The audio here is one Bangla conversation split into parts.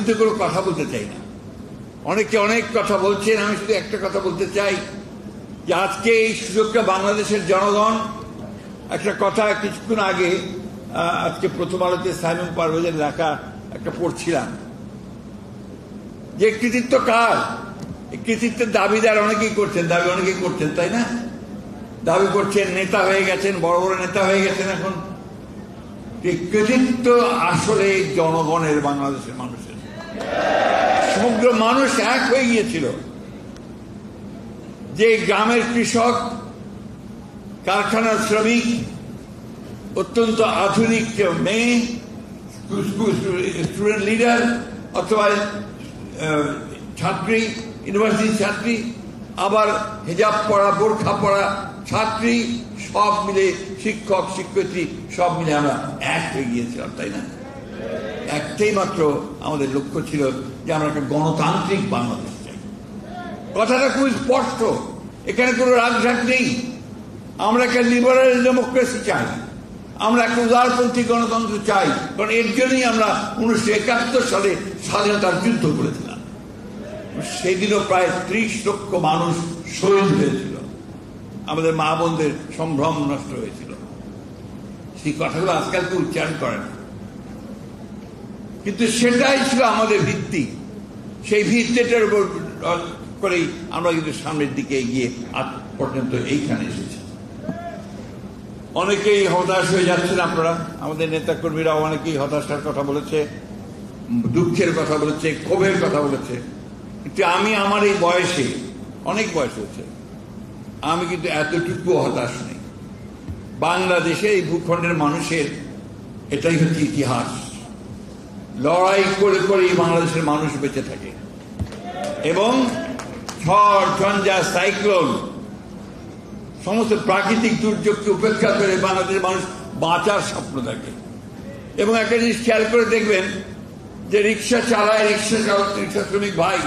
বিরুদ্ধে কোনো কথা বলতে চাই না। অনেকে অনেক কথা বলছেন, আমি শুধু একটা কথা বলতে চাই যে আজকে এই সুযোগটা বাংলাদেশের জনগণ, একটা কথা কিছুক্ষণ আগে আজকে প্রথম আলোতে সাইমন পারভেজের লেখা একটা পড়ছিলাম, যে কৃতিত্ব কার, কৃতিত্বের দাবিদার অনেকেই করছেন, তাই না? দাবি করছেন, নেতা হয়ে গেছেন, বড় বড় নেতা হয়ে গেছেন। এখন কৃতিত্ব আসলে জনগণের, বাংলাদেশের মানুষের। সমগ্র মানুষ এক হয়ে গিয়েছিল। যে গ্রামের কৃষক, কারখানার শ্রমিক, অত্যন্ত আধুনিক মেয়ে, স্টুডেন্ট লিডার অথবা ছাত্রী, ইউনিভার্সিটি ছাত্রী, আবার হিজাব পড়া, বোরখা পড়া ছাত্রী, সব মিলে শিক্ষক শিক্ষয়িত্রী সব মিলে আমরা এক হয়ে গিয়েছিলাম, তাই না? একটাই মাত্র আমাদের লক্ষ্য ছিল যে আমরা একটা গণতান্ত্রিক বাংলাদেশ চাই। কথাটা খুব স্পষ্ট, এখানে কোনো রাগঢাক নেই। আমরা একটা লিবারেল ডেমোক্রেসি চাই, আমরা একটা উদারপন্থী গণতন্ত্র চাই। কারণ এর জন্যই আমরা 1971 সালে স্বাধীনতার যুদ্ধ করেছিলাম। সেদিনও প্রায় 30 লক্ষ মানুষ শহীদ হয়েছিল, আমাদের মা বোনদের সম্ভ্রম নষ্ট হয়েছিল। সেই কথাগুলো আজকাল কেউ উচ্চারণ করে না, কিন্তু সেটাই ছিল আমাদের ভিত্তি। সেই ভিত্তিটার উপর করেই আমরা কিন্তু সামনের দিকে এগিয়ে আজ পর্যন্ত এইখানে এসেছি। অনেকেই হতাশ হয়ে যাচ্ছেন আপনারা, আমাদের নেতা কর্মীরাও অনেকেই হতাশার কথা বলেছে, দুঃখের কথা বলেছে, ক্ষোভের কথা বলেছে। কিন্তু আমি আমার এই বয়সে, অনেক বয়স হয়েছে, আমি কিন্তু এতটুকু হতাশ নেই। বাংলাদেশে এই ভূখণ্ডের মানুষের এটাই হচ্ছে ইতিহাস। লড়াই করে করেই বাংলাদেশের মানুষ বেঁচে থাকে, এবং ঝড় ঝঞ্ঝা, সাইক্লোন, সমস্ত প্রাকৃতিক দুর্যোগকে উপেক্ষা করে বাংলাদেশের মানুষ বাঁচার স্বপ্ন দেখে। এবং একটা জিনিস খেয়াল করে দেখবেন যে রিক্সা চালায়, রিক্সা চালক, রিক্সা শ্রমিক ভাই,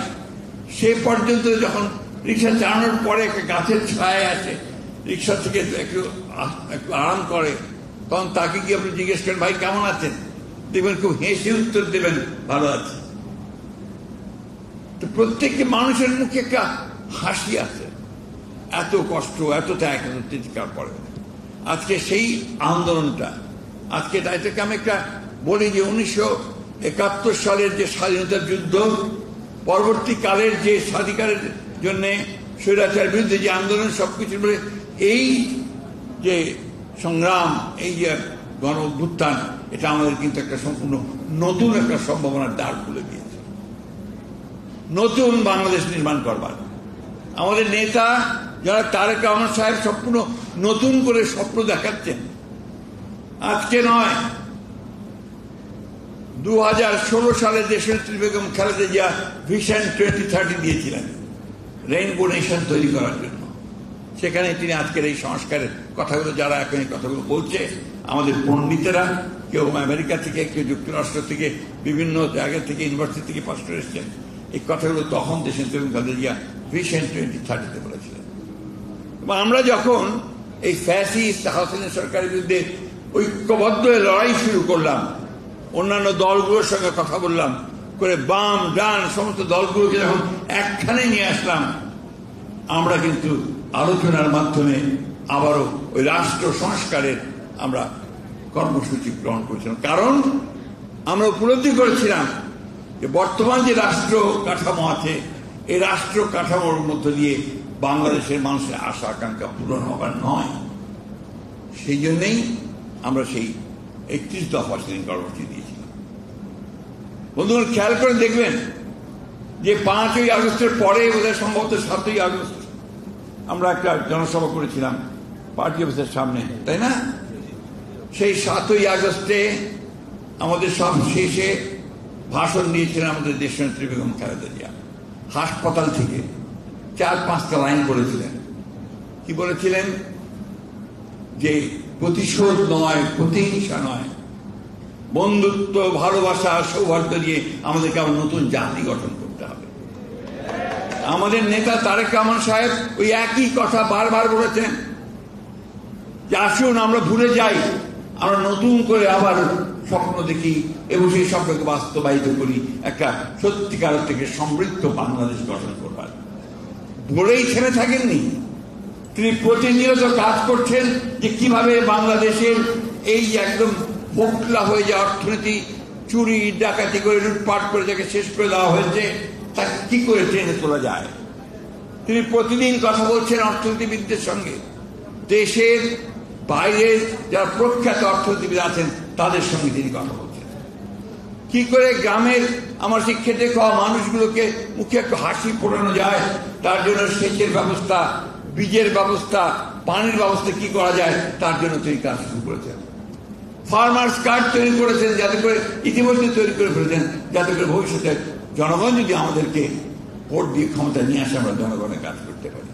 সে পর্যন্ত যখন রিক্সা চালানোর পরে একটা গাছের ছায় আছে, রিক্সা থেকে একটু আরাম করে, তখন তাকে কি আপনি জিজ্ঞেস করেন, ভাই কেমন আছেন? দেখবেন খুব হেসে উত্তর দেবেন, ভালো আছে। তো প্রত্যেকটি মানুষের মুখে একটা হাসি আছে, এত কষ্ট, এত ত্যাগ, এত চিৎকার পড়ে। আজকে সেই আন্দোলনটা, আজকে এটাকে আমি একটা বলি যে 1971 সালের যে স্বাধীনতার যুদ্ধ, পরবর্তীকালের যে স্বাধিকারের জন্য স্বৈরাচারের বিরুদ্ধে যে আন্দোলন, সবকিছু বলে এই যে সংগ্রাম, এই যে গণ অভ্যুত্থান, এটা আমাদের কিন্তু একটা সম্পূর্ণ নতুন একটা সম্ভাবনার দ্বার খুলে দিয়েছে, নতুন বাংলাদেশ নির্মাণ করবার। আমাদের নেতা যারা তারেক রহমান সাহেব সম্পূর্ণ নতুন করে স্বপ্ন দেখাচ্ছেন। আজকে নয়, 2016 সালে দেশনেত্রী বেগম খালেদা জিয়া ভিশন 2030 দিয়েছিলেন রেইনবো নেশন তৈরি করার জন্য। সেখানে তিনি আজকের এই সংস্কারের কথাগুলো, যারা এখন এই কথাগুলো বলছে, আমাদের পণ্ডিতেরা, কেউ আমেরিকা থেকে, কেউ যুক্তরাষ্ট্র থেকে, বিভিন্ন জায়গা থেকে, ইউনিভার্সিটি থেকে পাশ করে এসছেন, এই কথাগুলো তখন দেশনেত্রী বেগম খালেদা জিয়া ভিশন 2030 বলেছিলেন। এবং আমরা যখন এই ফ্যাসিস্ট হাসিনা সরকারের বিরুদ্ধে ঐক্যবদ্ধ লড়াই শুরু করলাম, অন্যান্য দলগুলোর সঙ্গে কথা বললাম, করে বাম ডান সমস্ত দলগুলোকে যখন একখানে নিয়ে আসলাম, আমরা কিন্তু আলোচনার মাধ্যমে আবারও ওই রাষ্ট্র সংস্কারের আমরা কর্মসূচি গ্রহণ করেছিলাম। কারণ আমরা উপলব্ধি করেছিলাম যে বর্তমান যে রাষ্ট্র কাঠামো আছে, এই রাষ্ট্র কাঠামোর মধ্য দিয়ে বাংলাদেশের মানুষের আশা আকাঙ্ক্ষা পূরণ হবার নয়। সেই জন্যই আমরা সেই 31 দফা সেদিন কর্মসূচি দিয়েছিলাম। বন্ধুগণ, খেয়াল করে দেখবেন যে 5ই আগস্টের পরে, বোধহয় সম্ভবত 7ই আগস্ট, আমরা একটা জনসভা করেছিলাম পার্টি অফিসের সামনে, তাই না? সেই 7ই আগস্টে আমাদের সব শেষে ভাষণ দিয়েছিলেন আমাদের দেশনেত্রী বেগম খালেদা জিয়া। হাসপাতাল থেকে 4-5টা লাইন বলেছিলেন। কি বলেছিলেন? যে প্রতিশোধ নয়, প্রতিহিংসা নয়, বন্ধুত্ব, ভালোবাসা, সৌহার্দ্য দিয়ে আমাদেরকে আবার নতুন জাতি গঠন করতে হবে। আমাদের নেতা তারেক রহমান সাহেব ওই একই কথা বারবার বলেছেন যে আসুন আমরা ভুলে যাই, আমরা নতুন করে আবার স্বপ্ন দেখি এবং সেই স্বপ্নকে বাস্তবায়িত করি, একটা সত্যিকার থেকে সমৃদ্ধ বাংলাদেশ গঠন করবার। বলেই ছেড়ে থাকেননি, তিনি প্রতিনিয়ত কাজ করছেন যে কিভাবে বাংলাদেশের এই একদম ফোকলা হয়ে যাওয়া অর্থনীতি, চুরি ডাকাতি করে লুটপাট করে যাকে শেষ করে দেওয়া হয়েছে, তাকে কি করে টেনে তোলা যায়। তিনি প্রতিদিন কথা বলছেন অর্থনীতিবিদদের সঙ্গে, দেশের বাইরের যারা প্রখ্যাত অর্থনীতিবিদ আছেন তাদের সঙ্গে তিনি কথা বলছেন। কি করে গ্রামের আমার সেই খেটে খাওয়া মানুষগুলোকে মুখে একটু হাসি ফোটানো যায়, তার জন্য সেচের ব্যবস্থা, বীজের ব্যবস্থা, পানির ব্যবস্থা কি করা যায়, তার জন্য তিনি কাজ শুরু করেছেন। ফার্মার্স কার্ড তৈরি করেছেন, যাতে করে ইতিমধ্যে তৈরি করে ফেলেছেন, যাতে করে ভবিষ্যতে জনগণ যদি আমাদেরকে ভোট দিয়ে ক্ষমতা নিয়ে আসে আমরা জনগণের কাজ করতে পারি।